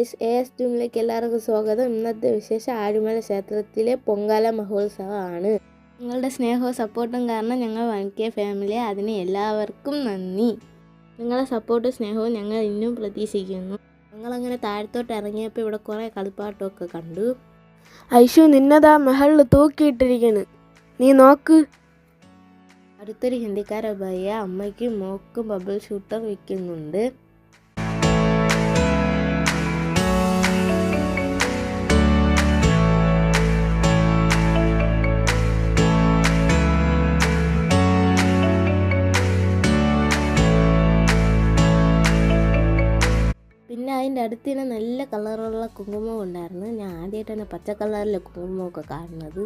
Guys, AS ടീമിലേക്ക് എല്ലാവർക്കും സ്വാഗതം. ഇന്നത്തെ വിശേഷം ആഴിമല ക്ഷേത്രത്തിലെ പൊങ്കാല മഹോത്സവമാണ്. നിങ്ങളുടെ സ്നേഹവും സപ്പോർട്ടും കാരണം ഞങ്ങൾ 1K ഫാമിലി. അതിന് എല്ലാവർക്കും നന്ദി. നിങ്ങളുടെ സപ്പോർട്ടും സ്നേഹവും ഞങ്ങൾ ഇന്നും പ്രതീക്ഷിക്കുന്നു. ഞങ്ങളങ്ങനെ താഴത്തോട്ട് ഇറങ്ങിയപ്പോൾ ഇവിടെ കുറേ കളിപ്പാട്ടമൊക്കെ കണ്ടു. ഐഷു, നിന്നതാ മെഹളിൽ തൂക്കിയിട്ടിരിക്കണ്, നീ നോക്ക്. അടുത്തൊരു ഹിന്ദിക്കാര ഭയ്യ അമ്മയ്ക്കും മോക്കും ബബിൾ ഷൂട്ടർ വിൽക്കുന്നുണ്ട്. പിന്നെ അതിൻ്റെ അടുത്ത് തന്നെ നല്ല കളറുള്ള കുങ്കുമം ഉണ്ടായിരുന്നു. ഞാൻ ആദ്യമായിട്ടാണ് പച്ച കളറിലെ കുങ്കുമമൊക്കെ കാണുന്നത്.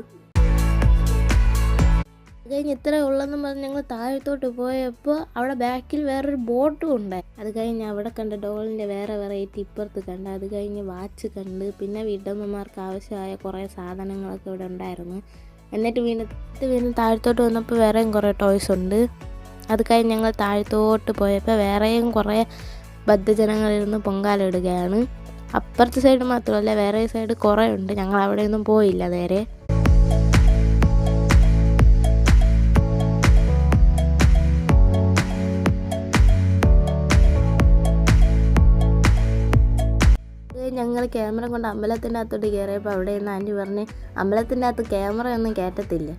അത് കഴിഞ്ഞ് ഇത്രേ ഉള്ളെന്ന് പറഞ്ഞ് ഞങ്ങൾ താഴത്തോട്ട് പോയപ്പോൾ അവിടെ ബാക്കിൽ വേറൊരു ബോട്ടും ഉണ്ടായി. അത് കഴിഞ്ഞ് അവിടെ കണ്ട ഡോളിൻ്റെ വേറെ വെറൈറ്റി ഇപ്പുറത്ത് കണ്ട്. അത് കഴിഞ്ഞ് വാച്ച് കണ്ട്. പിന്നെ വീട്ടമ്മമാർക്ക് ആവശ്യമായ കുറേ സാധനങ്ങളൊക്കെ ഇവിടെ ഉണ്ടായിരുന്നു. എന്നിട്ട് വീണ്ടും താഴത്തോട്ട് വന്നപ്പോൾ വേറെയും കുറേ ടോയ്സ് ഉണ്ട്. അത് കഴിഞ്ഞ് ഞങ്ങൾ താഴത്തോട്ട് പോയപ്പോൾ വേറെയും കുറേ ബദ്ധജനങ്ങളിരുന്ന് പൊങ്കാലിടുകയാണ്. അപ്പുറത്തെ സൈഡ് മാത്രമല്ല, വേറെ സൈഡ് കുറേ ഉണ്ട്. ഞങ്ങൾ അവിടെയൊന്നും പോയില്ല നേരെ. ഞങ്ങൾ ക്യാമറ കൊണ്ട് അമ്പലത്തിൻ്റെ അകത്തോട്ട് കയറിയപ്പോൾ അവിടെ നിന്ന് ആൻറ്റി പറഞ്ഞ് അമ്പലത്തിൻ്റെ അകത്ത് ക്യാമറ ഒന്നും കയറ്റത്തില്ല.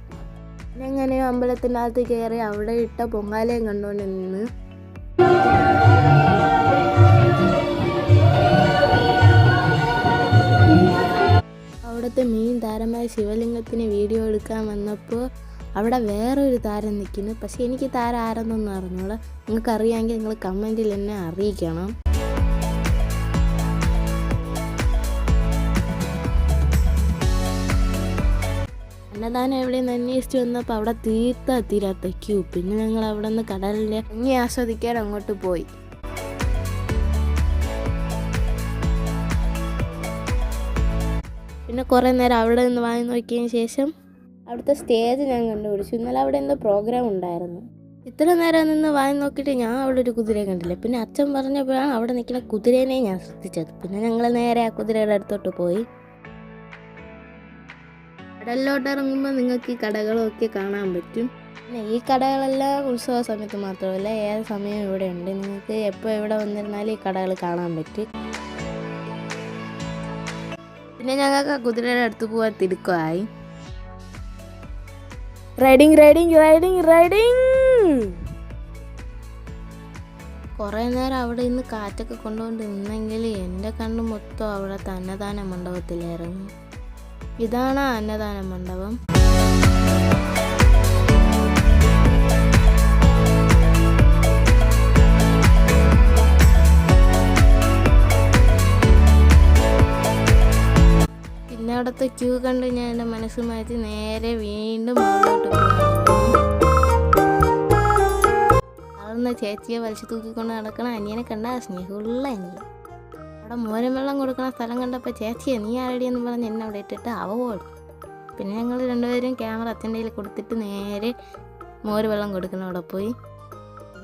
പിന്നെ എങ്ങനെയോ അമ്പലത്തിൻ്റെ അകത്ത് കയറി അവിടെ ഇട്ട പൊങ്കാലയും കണ്ടുകൊണ്ട് നിന്ന്. അവിടുത്തെ മെയിൻ താരമായ ശിവലിംഗത്തിന് വീഡിയോ എടുക്കാൻ വന്നപ്പോൾ അവിടെ വേറൊരു താരം നിൽക്കുന്നു. പക്ഷേ എനിക്ക് താരം ആരെന്നൊന്നും അറിഞ്ഞൂടാ. നിങ്ങൾക്ക് അറിയാമെങ്കിൽ നിങ്ങൾ കമൻറ്റിൽ എന്നെ അറിയിക്കണം. അന്നദാനം എവിടെയെന്ന് അന്വേഷിച്ച് വന്നപ്പോൾ അവിടെ തീരാത്ത ക്യൂ. പിന്നെ ഞങ്ങൾ അവിടെ നിന്ന് കടലിലെ ഭംഗി ആസ്വദിക്കാൻ അങ്ങോട്ട് പോയി. പിന്നെ കുറേ നേരം അവിടെ നിന്ന് വാങ്ങി നോക്കിയതിന് ശേഷം അവിടുത്തെ സ്റ്റേജ് ഞാൻ കണ്ടുപിടിച്ചു. ഇന്നലെ അവിടെ എന്തോ പ്രോഗ്രാം ഉണ്ടായിരുന്നു. ഇത്ര നേരം നിന്ന് വാങ്ങി നോക്കിയിട്ട് ഞാൻ അവിടെ ഒരു കുതിരയെ കണ്ടില്ല. പിന്നെ അച്ഛൻ പറഞ്ഞപ്പോഴാണ് അവിടെ നിൽക്കുന്ന കുതിരേനെ ഞാൻ ശ്രദ്ധിച്ചത്. പിന്നെ ഞങ്ങൾ നേരെ ആ കുതിരയുടെ അടുത്തോട്ട് പോയി. കടലിലോട്ട് ഇറങ്ങുമ്പോൾ നിങ്ങൾക്ക് ഈ കടകളൊക്കെ കാണാൻ പറ്റും. പിന്നെ ഈ കടകളെല്ലാം ഉത്സവ സമയത്ത് മാത്രമല്ല, ഏത് സമയം ഇവിടെ ഉണ്ട്. നിങ്ങൾക്ക് എപ്പോൾ എവിടെ വന്നിരുന്നാലും ഈ കടകൾ കാണാൻ പറ്റും. പിന്നെ ഞങ്ങൾക്ക് ആ കുതിരയുടെ അടുത്ത് പോകാൻ തിടുക്കമായി. കുറേ നേരം അവിടെ നിന്ന് കാറ്റൊക്കെ കൊണ്ടുകൊണ്ട് നിന്നെങ്കിൽ എൻ്റെ കണ്ണ് മൊത്തം അവിടെ അന്നദാന മണ്ഡപത്തിലായിരുന്നു. ഇതാണ് അന്നദാന മണ്ഡപം. പിന്നെ അവിടുത്തെ ക്യൂ കണ്ട് ഞാൻ എൻ്റെ മനസ്സ് മാറ്റി നേരെ വീണ്ടും മുന്നോട്ട് പോകുന്ന ചേച്ചിയെ വലിച്ചു തൂക്കിക്കൊണ്ട് നടക്കണ അനിയനെ കണ്ട സ്നേഹമുള്ള അനിയൻ. അവിടെ മോരും വെള്ളം കൊടുക്കണ സ്ഥലം കണ്ടപ്പോൾ ചേച്ചിയെ നീ ആരടിയെന്ന് പറഞ്ഞ് എന്നെ അവിടെ ഇട്ടിട്ട് അവ ഓടും. പിന്നെ ഞങ്ങൾ രണ്ടുപേരും ക്യാമറ അച്ഛൻ്റെ കയ്യിൽ കൊടുത്തിട്ട് നേരെ മോര് വെള്ളം കൊടുക്കണം അവിടെ പോയി.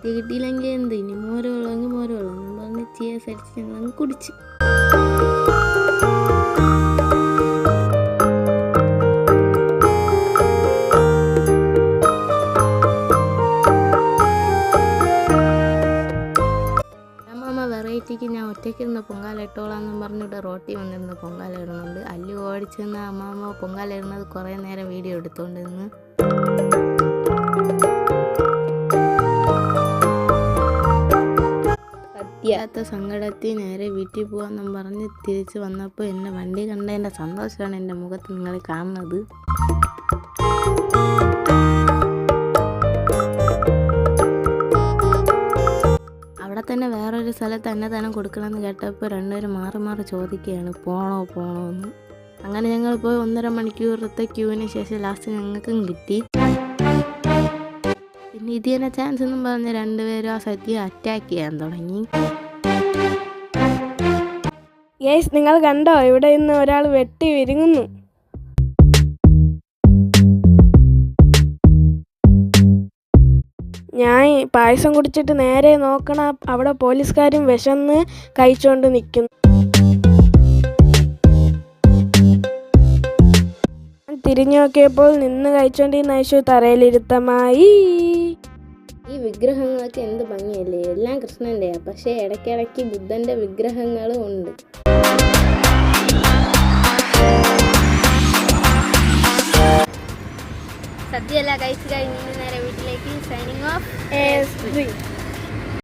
കിട്ടിയില്ലെങ്കിൽ എന്ത്, ഇനി മോര് വെള്ളമെങ്കിൽ മോര് വെള്ളം എന്ന് പറഞ്ഞ് ചീസ് അടിച്ച് ഞങ്ങളങ്ങ് കുടിച്ച്. വെറൈറ്റിക്ക് ഞാൻ ഒറ്റയ്ക്കിരുന്ന് പൊങ്കാല ഇട്ടോളാന്നും പറഞ്ഞിട്ട് റോട്ടി വന്നിരുന്ന് പൊങ്കാല ഇടുന്നുണ്ട്. അല്ലു ഓടിച്ചു നിന്ന് അമ്മാമ്മ പൊങ്കാല ഇടുന്നത് കുറേ നേരം വീഡിയോ എടുത്തുകൊണ്ട് നിന്ന്. സത്യാത്ത സങ്കടത്തിൽ നേരെ വീട്ടിൽ പോകാമെന്നും പറഞ്ഞ് തിരിച്ച് വന്നപ്പോൾ എന്നെ വണ്ടി കണ്ടതിൻ്റെ സന്തോഷമാണ് എൻ്റെ മുഖത്ത് നിങ്ങൾ കാണുന്നത്. അവിടെ തന്നെ വേറൊരു സ്ഥലത്ത് അന്നദാനം കൊടുക്കണമെന്ന് കേട്ടപ്പോൾ രണ്ടുപേരും മാറി ചോദിക്കുകയാണ് പോണോ എന്ന്. അങ്ങനെ ഞങ്ങൾ പോയി 1.5 മണിക്കൂറത്തെ ക്യൂവിന് ശേഷം ലാസ്റ്റ് ഞങ്ങൾക്കും കിട്ടി. പിന്നെ ഇത് തന്നെ ചാൻസ് എന്നും പറഞ്ഞ് രണ്ടുപേരും ആ സദ്യ അറ്റാക്ക് ചെയ്യാൻ തുടങ്ങി. നിങ്ങൾ കണ്ടോ, ഇവിടെ ഇന്ന് ഒരാൾ വെട്ടി വിരുങ്ങുന്നു. ഞാൻ പായസം കുടിച്ചിട്ട് നേരെ നോക്കണ അവിടെ പോലീസുകാരും വിശന്ന് കഴിച്ചുകൊണ്ട് നിൽക്കുന്നു. തിരിഞ്ഞു നോക്കിയപ്പോൾ നിന്ന് കഴിച്ചോണ്ടിരുന്ന ഐശു തറയിലിരുത്തമായി. ഈ വിഗ്രഹങ്ങളൊക്കെ എന്ത് ഭംഗിയല്ലേ, എല്ലാം കൃഷ്ണൻ്റെയാ, പക്ഷേ ഇടയ്ക്കിടയ്ക്ക് ബുദ്ധൻ്റെ വിഗ്രഹങ്ങളും ഉണ്ട്. സദ്യയെല്ലാം കഴിച്ച് കഴിഞ്ഞ് നേരെ വീട്ടിലേക്ക്. Signing off.